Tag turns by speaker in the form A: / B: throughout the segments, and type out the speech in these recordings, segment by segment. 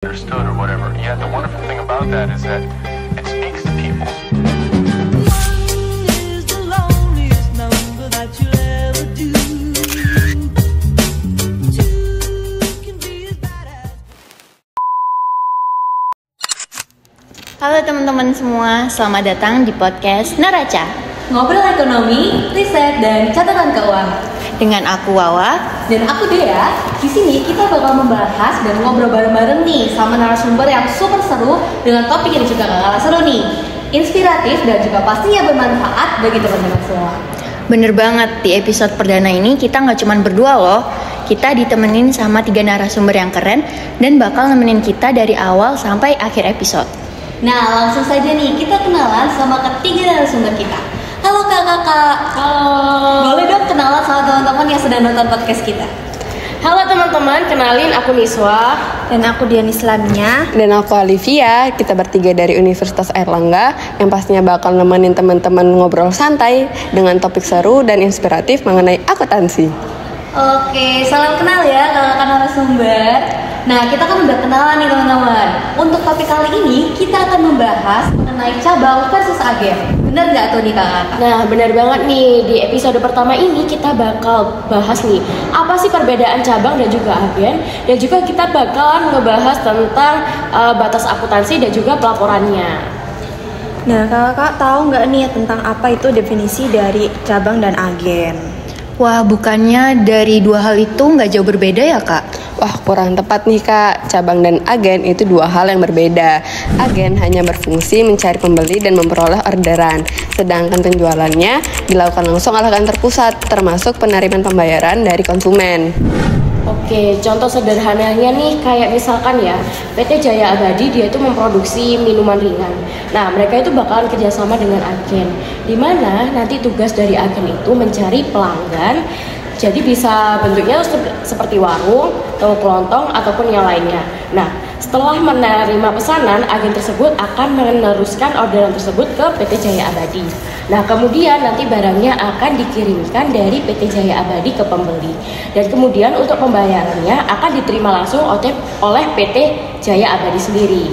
A: understood or whatever. Yet the wonderful thing about that is that it speaks to people.
B: Halo teman-teman semua, selamat datang di podcast Neraca.
C: Ngobrol ekonomi, riset, dan catatan keuangan.
B: Dengan aku Wawa
C: Dan aku Dea. Di sini kita bakal membahas dan ngobrol bareng-bareng nih sama narasumber yang super seru dengan topik yang juga gak kalah seru nih, inspiratif dan juga pastinya bermanfaat bagi teman-teman semua.
B: Bener banget, di episode perdana ini kita gak cuma berdua loh. Kita ditemenin sama 3 narasumber yang keren dan bakal nemenin kita dari awal sampai akhir episode.
C: Nah, langsung saja nih kita kenalan sama ketiga narasumber kita. Halo kakak-kakak.
D: Halo.
C: Boleh dong kenalan sama teman-teman yang sedang nonton podcast kita.
D: Halo teman-teman, kenalin aku Niswa.
B: Dan aku Dian Islamnya.
E: Dan aku Olivia, kita bertiga dari Universitas Airlangga yang pastinya bakal nemenin teman-teman ngobrol santai dengan topik seru dan inspiratif mengenai akuntansi.
C: Oke, salam kenal ya kakak-kakak narasumber. Nah, kita kan udah kenalan nih teman-teman. Untuk topik kali ini kita akan membahas mengenai cabang versus agen. Bener nggak tuh nih kakak-kakak?
D: Nah, benar banget nih, di episode pertama ini kita bakal bahas nih apa sih perbedaan cabang dan juga agen, dan juga kita bakalan ngebahas tentang batas akuntansi dan juga pelaporannya.
F: Nah, kakak tahu nggak nih tentang apa itu definisi dari cabang dan agen?
B: Wah, bukannya dari 2 hal itu nggak jauh berbeda ya kak?
E: Wah, kurang tepat nih Kak. Cabang dan agen itu 2 hal yang berbeda. Agen hanya berfungsi mencari pembeli dan memperoleh orderan, sedangkan penjualannya dilakukan langsung oleh kantor pusat, termasuk penerimaan pembayaran dari konsumen.
D: Oke, contoh sederhananya nih kayak misalkan ya PT Jaya Abadi dia itu memproduksi minuman ringan. Nah, mereka itu bakalan kerjasama dengan agen, di mana nanti tugas dari agen itu mencari pelanggan. Jadi bisa bentuknya seperti warung, toko kelontong, ataupun yang lainnya. Nah, setelah menerima pesanan, agen tersebut akan meneruskan orderan tersebut ke PT Jaya Abadi. Nah, kemudian nanti barangnya akan dikirimkan dari PT Jaya Abadi ke pembeli. Dan kemudian untuk pembayarannya akan diterima langsung oleh PT Jaya Abadi sendiri.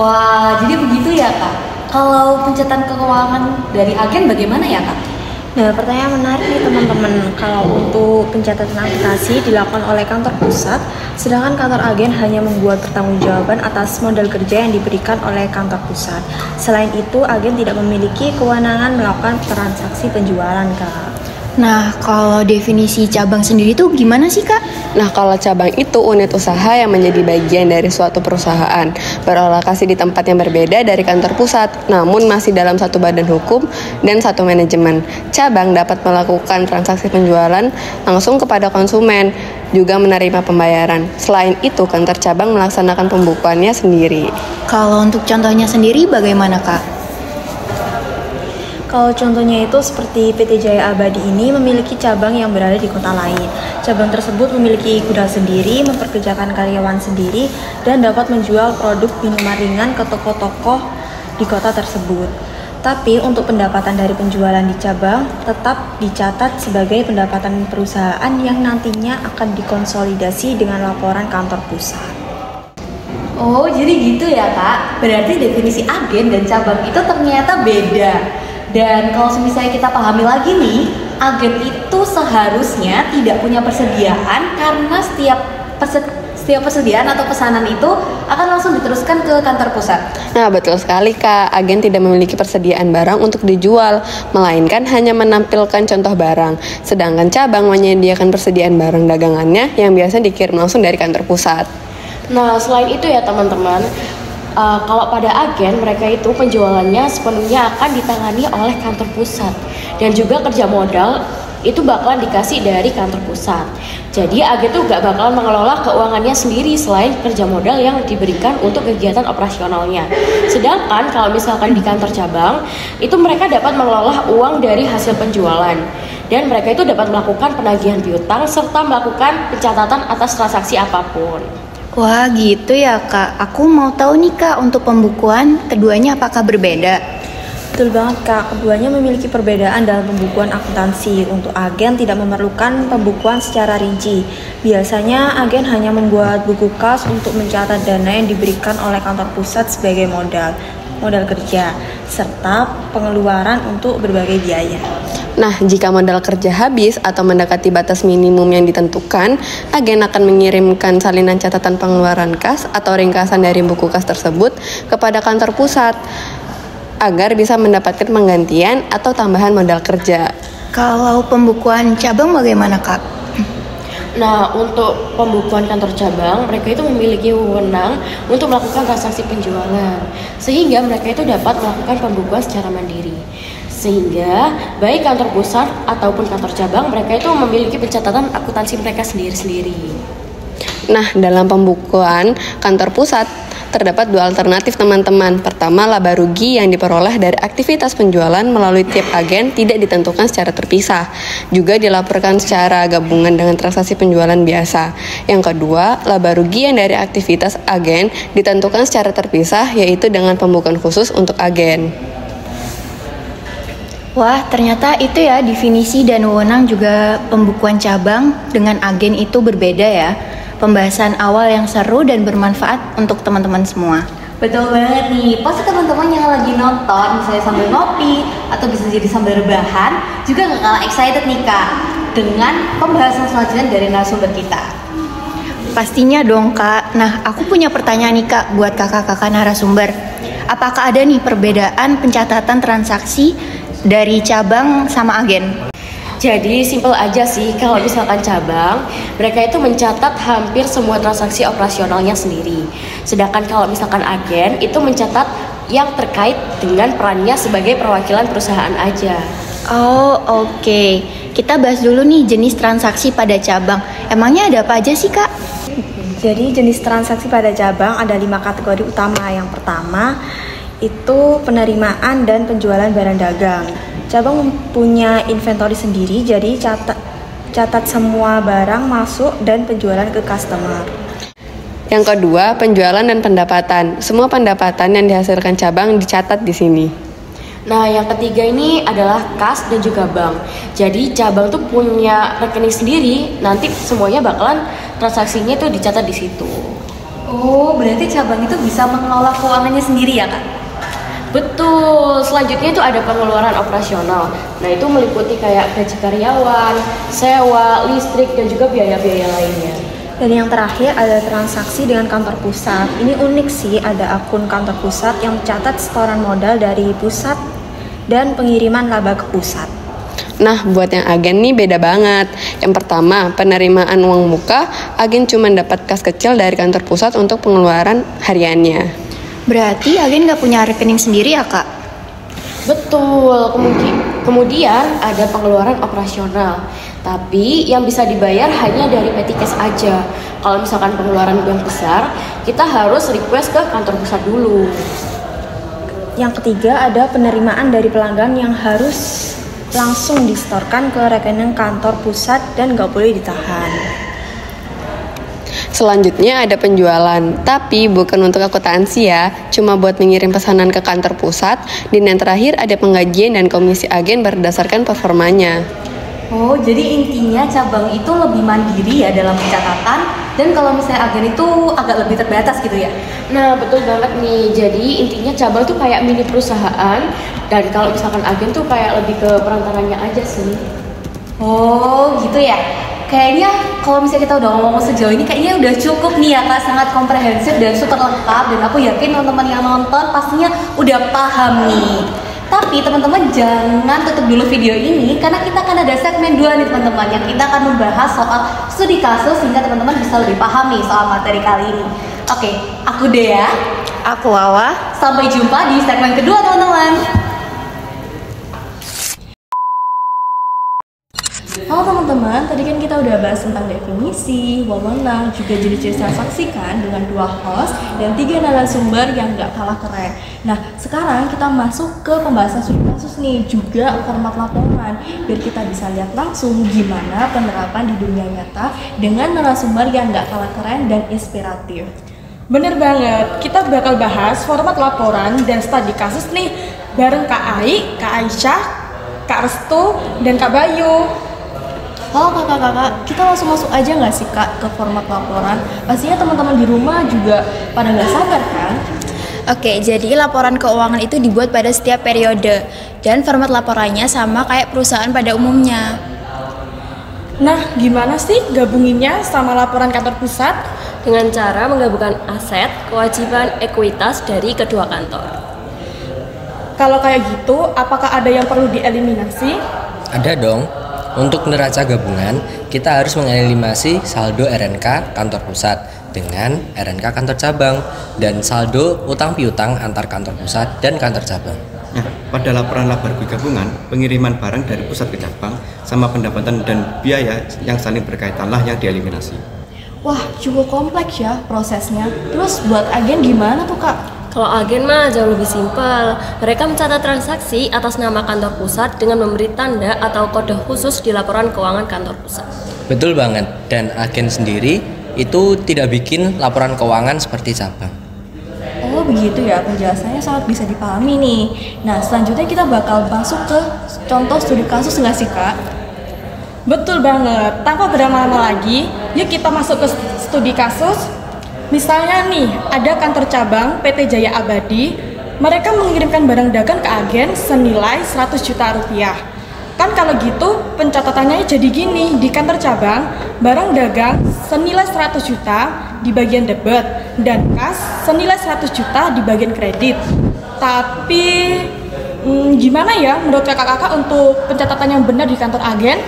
C: Wah, jadi begitu ya kak. Kalau pencatatan keuangan dari agen bagaimana ya kak?
F: Nah, pertanyaan menarik nih teman-teman. Kalau untuk pencatatan akuntansi dilakukan oleh kantor pusat, sedangkan kantor agen hanya membuat pertanggungjawaban atas modal kerja yang diberikan oleh kantor pusat. Selain itu, agen tidak memiliki kewenangan melakukan transaksi penjualan, Kak.
B: Nah, kalau definisi cabang sendiri tuh gimana sih kak?
E: Nah, kalau cabang itu unit usaha yang menjadi bagian dari suatu perusahaan, beralokasi di tempat yang berbeda dari kantor pusat, namun masih dalam satu badan hukum dan satu manajemen. Cabang dapat melakukan transaksi penjualan langsung kepada konsumen, juga menerima pembayaran. Selain itu, kantor cabang melaksanakan pembukuannya sendiri.
B: Kalau untuk contohnya sendiri bagaimana kak?
F: Kalau contohnya itu seperti PT Jaya Abadi ini memiliki cabang yang berada di kota lain. Cabang tersebut memiliki gudang sendiri, memperkerjakan karyawan sendiri, dan dapat menjual produk minuman ringan ke toko-toko di kota tersebut. Tapi untuk pendapatan dari penjualan di cabang tetap dicatat sebagai pendapatan perusahaan yang nantinya akan dikonsolidasi dengan laporan kantor pusat.
C: Oh, jadi gitu ya kak. Berarti definisi agen dan cabang itu ternyata beda. Dan kalau misalnya kita pahami lagi nih, agen itu seharusnya tidak punya persediaan karena setiap persediaan atau pesanan itu akan langsung diteruskan ke kantor pusat.
E: Nah, betul sekali Kak. Agen tidak memiliki persediaan barang untuk dijual, melainkan hanya menampilkan contoh barang. Sedangkan cabang menyediakan persediaan barang dagangannya yang biasa dikirim langsung dari kantor pusat.
D: Nah, selain itu ya teman-teman, kalau pada agen, mereka itu penjualannya sepenuhnya akan ditangani oleh kantor pusat, dan juga kerja modal itu bakalan dikasih dari kantor pusat. Jadi agen tuh gak bakalan mengelola keuangannya sendiri selain kerja modal yang diberikan untuk kegiatan operasionalnya. Sedangkan kalau misalkan di kantor cabang, itu mereka dapat mengelola uang dari hasil penjualan, dan mereka itu dapat melakukan penagihan piutang serta melakukan pencatatan atas transaksi apapun.
B: Wah gitu ya kak, aku mau tahu nih kak untuk pembukuan keduanya apakah berbeda?
F: Betul banget Kak, keduanya memiliki perbedaan dalam pembukuan akuntansi. Untuk agen tidak memerlukan pembukuan secara rinci. Biasanya agen hanya membuat buku kas untuk mencatat dana yang diberikan oleh kantor pusat sebagai modal kerja, serta pengeluaran untuk berbagai biaya.
E: Nah, jika modal kerja habis atau mendekati batas minimum yang ditentukan, agen akan mengirimkan salinan catatan pengeluaran kas atau ringkasan dari buku kas tersebut kepada kantor pusat agar bisa mendapatkan penggantian atau tambahan modal kerja.
B: Kalau pembukuan cabang bagaimana, Kak?
D: Nah, untuk pembukuan kantor cabang, mereka itu memiliki wewenang untuk melakukan transaksi penjualan, sehingga mereka itu dapat melakukan pembukuan secara mandiri. Sehingga baik kantor pusat ataupun kantor cabang, mereka itu memiliki pencatatan akuntansi mereka sendiri-sendiri.
E: Nah, dalam pembukuan kantor pusat terdapat dua alternatif teman-teman. Pertama, laba rugi yang diperoleh dari aktivitas penjualan melalui tiap agen tidak ditentukan secara terpisah, juga dilaporkan secara gabungan dengan transaksi penjualan biasa. Yang kedua, laba rugi yang dari aktivitas agen ditentukan secara terpisah, yaitu dengan pembukuan khusus untuk agen.
B: Wah, ternyata itu ya definisi dan wewenang juga pembukuan cabang dengan agen itu berbeda ya. Pembahasan awal yang seru dan bermanfaat untuk teman-teman semua.
C: Betul banget nih, pasti teman-teman yang lagi nonton misalnya sambil ngopi atau bisa jadi sambil rebahan juga gak kalah excited nih Kak dengan pembahasan selanjutnya dari narasumber kita.
B: Pastinya dong Kak. Nah, aku punya pertanyaan nih Kak buat kakak-kakak narasumber. Apakah ada nih perbedaan pencatatan transaksi dari cabang sama agen?
D: Jadi simple aja sih, kalau misalkan cabang, mereka itu mencatat hampir semua transaksi operasionalnya sendiri. Sedangkan kalau misalkan agen, itu mencatat yang terkait dengan perannya sebagai perwakilan perusahaan aja.
B: Oh, oke. Kita bahas dulu nih jenis transaksi pada cabang. Emangnya ada apa aja sih Kak?
F: Jadi jenis transaksi pada cabang ada 5 kategori utama. Yang pertama itu penerimaan dan penjualan barang dagang. Cabang mempunyai inventory sendiri, jadi catat semua barang masuk dan penjualan ke customer.
E: Yang kedua, penjualan dan pendapatan. Semua pendapatan yang dihasilkan cabang dicatat di sini.
D: Nah, yang ketiga ini adalah kas dan juga bank. Jadi cabang tuh punya rekening sendiri, nanti semuanya bakalan transaksinya tuh dicatat di situ.
C: Oh, berarti cabang itu bisa mengelola keuangannya sendiri ya Kak?
D: Betul, selanjutnya itu ada pengeluaran operasional. Nah, itu meliputi kayak gaji karyawan, sewa, listrik, dan juga biaya-biaya lainnya.
F: Dan yang terakhir ada transaksi dengan kantor pusat. Ini unik sih, ada akun kantor pusat yang mencatat setoran modal dari pusat dan pengiriman laba ke pusat.
E: Nah, buat yang agen nih beda banget. Yang pertama, penerimaan uang muka, agen cuma dapat kas kecil dari kantor pusat untuk pengeluaran hariannya.
B: Berarti agen nggak punya rekening sendiri ya Kak?
D: Betul, kemudian ada pengeluaran operasional. Tapi yang bisa dibayar hanya dari petty cash aja. Kalau misalkan pengeluaran yang besar, kita harus request ke kantor pusat dulu.
F: Yang ketiga ada penerimaan dari pelanggan yang harus langsung disetorkan ke rekening kantor pusat dan nggak boleh ditahan.
E: Selanjutnya ada penjualan, tapi bukan untuk akuntansi ya, cuma buat mengirim pesanan ke kantor pusat. Dan yang terakhir ada penggajian dan komisi agen berdasarkan performanya.
C: Oh, jadi intinya cabang itu lebih mandiri ya dalam pencatatan, dan kalau misalnya agen itu agak lebih terbatas gitu ya?
D: Nah, betul banget nih. Jadi intinya cabang tuh kayak mini perusahaan, dan kalau misalkan agen tuh kayak lebih ke perantaranya aja sih.
C: Oh, gitu ya? Kayaknya kalau misalnya kita udah ngomong sejauh ini kayaknya udah cukup nih ya Kak, sangat komprehensif dan super lengkap, dan aku yakin teman-teman yang nonton pastinya udah paham nih. Tapi teman-teman jangan tutup dulu video ini karena kita akan ada segmen 2 nih teman-teman, yang kita akan membahas soal studi kasus sehingga teman-teman bisa lebih paham nih soal materi kali ini. Oke, aku Dea,
B: Aku Wawa.
C: sampai jumpa di segmen kedua teman-teman.
F: Halo teman-teman, tadi kan kita udah bahas tentang definisi, wewenang, juga jenis-jenis transaksi kan dengan 2 host dan 3 narasumber yang gak kalah keren. Nah, sekarang kita masuk ke pembahasan studi kasus nih, juga format laporan, biar kita bisa lihat langsung gimana penerapan di dunia nyata dengan narasumber yang gak kalah keren dan inspiratif.
G: Bener banget, kita bakal bahas format laporan dan studi kasus nih bareng Kak Ai, Kak Aisyah, Kak Restu, dan Kak Bayu.
F: Halo kakak-kakak, kita langsung masuk aja nggak sih kak ke format laporan? Pastinya teman-teman di rumah juga pada nggak sabar kan?
B: Oke, jadi laporan keuangan itu dibuat pada setiap periode dan format laporannya sama kayak perusahaan pada umumnya.
G: Nah, gimana sih gabunginnya sama laporan kantor pusat?
D: Dengan cara menggabungkan aset, kewajiban, ekuitas dari kedua kantor.
G: Kalau kayak gitu, apakah ada yang perlu dieliminasi?
H: Ada dong. Untuk neraca gabungan, kita harus mengeliminasi saldo RNK kantor pusat dengan RNK kantor cabang dan saldo utang piutang antar kantor pusat dan kantor cabang.
I: Nah, pada laporan laba rugi gabungan, pengiriman barang dari pusat ke cabang sama pendapatan dan biaya yang saling berkaitanlah yang dieliminasi.
F: Wah, cukup kompleks ya prosesnya. Terus buat agen gimana tuh kak?
D: Kalau agen mah jauh lebih simpel. Mereka mencatat transaksi atas nama kantor pusat dengan memberi tanda atau kode khusus di laporan keuangan kantor pusat.
H: Betul banget, dan agen sendiri itu tidak bikin laporan keuangan seperti cabang.
F: Oh begitu ya, penjelasannya sangat bisa dipahami nih. Nah selanjutnya kita bakal masuk ke contoh studi kasus nggak sih kak?
G: Betul banget, tanpa berlama-lama lagi, yuk kita masuk ke studi kasus. Misalnya nih, ada kantor cabang PT Jaya Abadi, mereka mengirimkan barang dagang ke agen senilai 100 juta rupiah. Kan kalau gitu pencatatannya jadi gini, di kantor cabang, barang dagang senilai 100 juta di bagian debit dan kas senilai 100 juta di bagian kredit. Tapi gimana ya menurut kakak-kakak untuk pencatatan yang benar di kantor agen?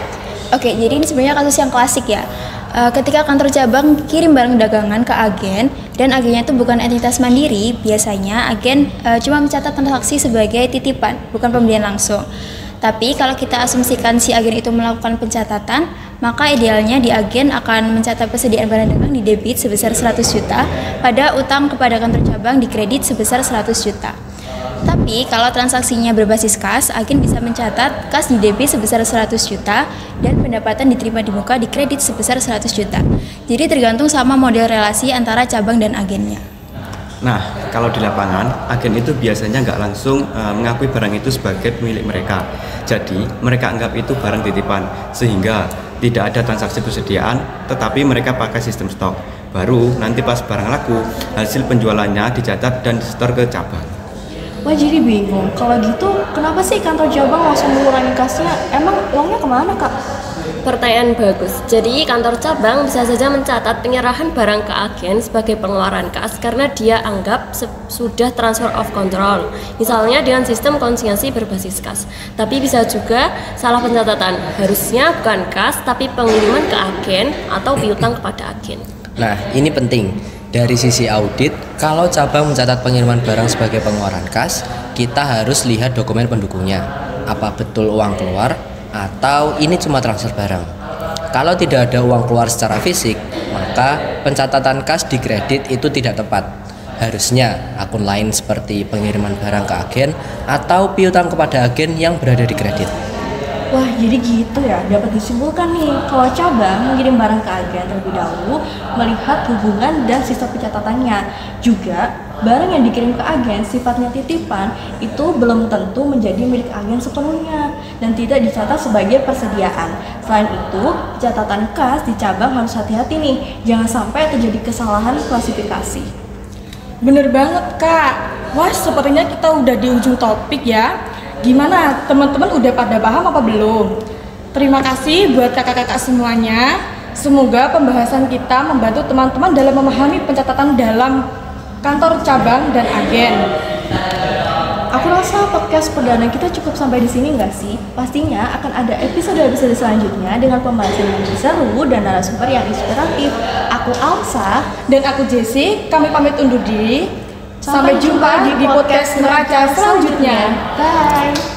B: Oke, jadi ini sebenarnya kasus yang klasik ya. Ketika kantor cabang kirim barang dagangan ke agen dan agennya itu bukan entitas mandiri, biasanya agen cuma mencatat transaksi sebagai titipan, bukan pembelian langsung. Tapi kalau kita asumsikan si agen itu melakukan pencatatan, maka idealnya di agen akan mencatat persediaan barang dagang di debit sebesar 100 juta, pada utang kepada kantor cabang di kredit sebesar 100 juta. Tapi kalau transaksinya berbasis kas, agen bisa mencatat kas di debit sebesar 100 juta dan pendapatan diterima di muka di kredit sebesar 100 juta. Jadi tergantung sama model relasi antara cabang dan agennya.
I: Nah, kalau di lapangan, agen itu biasanya nggak langsung mengakui barang itu sebagai milik mereka. Jadi, mereka anggap itu barang titipan, sehingga tidak ada transaksi persediaan, tetapi mereka pakai sistem stok. Baru nanti pas barang laku, hasil penjualannya dicatat dan disetor ke cabang.
F: Wah jadi bingung, kalau gitu kenapa sih kantor cabang langsung mengurangi kasnya? Emang uangnya kemana kak?
D: Pertanyaan bagus. Jadi kantor cabang bisa saja mencatat penyerahan barang ke agen sebagai pengeluaran kas karena dia anggap sudah transfer of control. Misalnya dengan sistem konsinyasi berbasis kas. Tapi bisa juga salah pencatatan. Harusnya bukan kas tapi pengiriman ke agen atau piutang kepada agen.
H: Nah, ini penting. Dari sisi audit, kalau cabang mencatat pengiriman barang sebagai pengeluaran kas, kita harus lihat dokumen pendukungnya. Apa betul uang keluar atau ini cuma transfer barang? Kalau tidak ada uang keluar secara fisik, maka pencatatan kas di kredit itu tidak tepat. Harusnya akun lain seperti pengiriman barang ke agen atau piutang kepada agen yang berada di kredit.
F: Wah jadi gitu ya, dapat disimpulkan nih kalau cabang mengirim barang ke agen terlebih dahulu melihat hubungan dan sistem pencatatannya. Juga barang yang dikirim ke agen sifatnya titipan itu belum tentu menjadi milik agen sepenuhnya dan tidak dicatat sebagai persediaan. Selain itu, catatan kas di cabang harus hati-hati nih, jangan sampai terjadi kesalahan klasifikasi.
G: Bener banget kak. Wah sepertinya kita udah di ujung topik ya. Gimana teman-teman udah pada paham apa belum? Terima kasih buat kakak-kakak semuanya. Semoga pembahasan kita membantu teman-teman dalam memahami pencatatan dalam kantor cabang dan agen.
F: Aku rasa podcast perdana kita cukup sampai di sini nggak sih? Pastinya akan ada episode-episode selanjutnya dengan pembahasan yang seru dan narasumber yang inspiratif. Aku Alsa
G: dan aku Jessie. Kami pamit undur diri. Sampai jumpa di podcast neraca selanjutnya.
F: Bye.